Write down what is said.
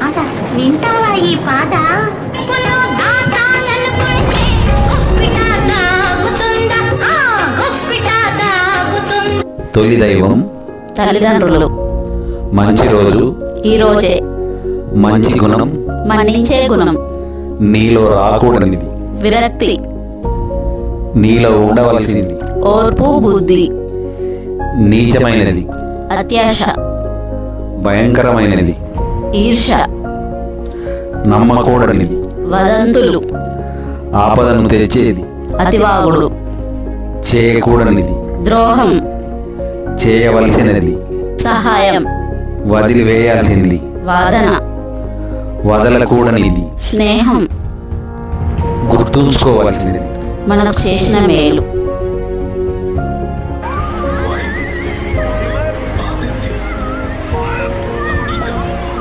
పాట వింటావా ఈ పాట? తొలి దైవం తల్లిదండ్రులు. మంచి రోజు ఈ రోజే. మంచి గుణం మన్నించే గుణం. నీలో రాకూడనిది విరక్తి. నీలో ఉండవలసింది ఓర్పు బుద్ధి. నీచమైనది అత్యాశ. భయంకరమైనది ఈర్ష. నమ్మకూడనిది వదంతులు. ఆపదను తెచ్చేది అతివాగుడు. చేయకూడనిది ద్రోహం. చేయవలసినది సహాయం. వదిలివేయాల్సింది వాదన. వదలకూడనిది స్నేహం. గుర్తుంచుకోవలసినది మనకు చేసిన మేలు.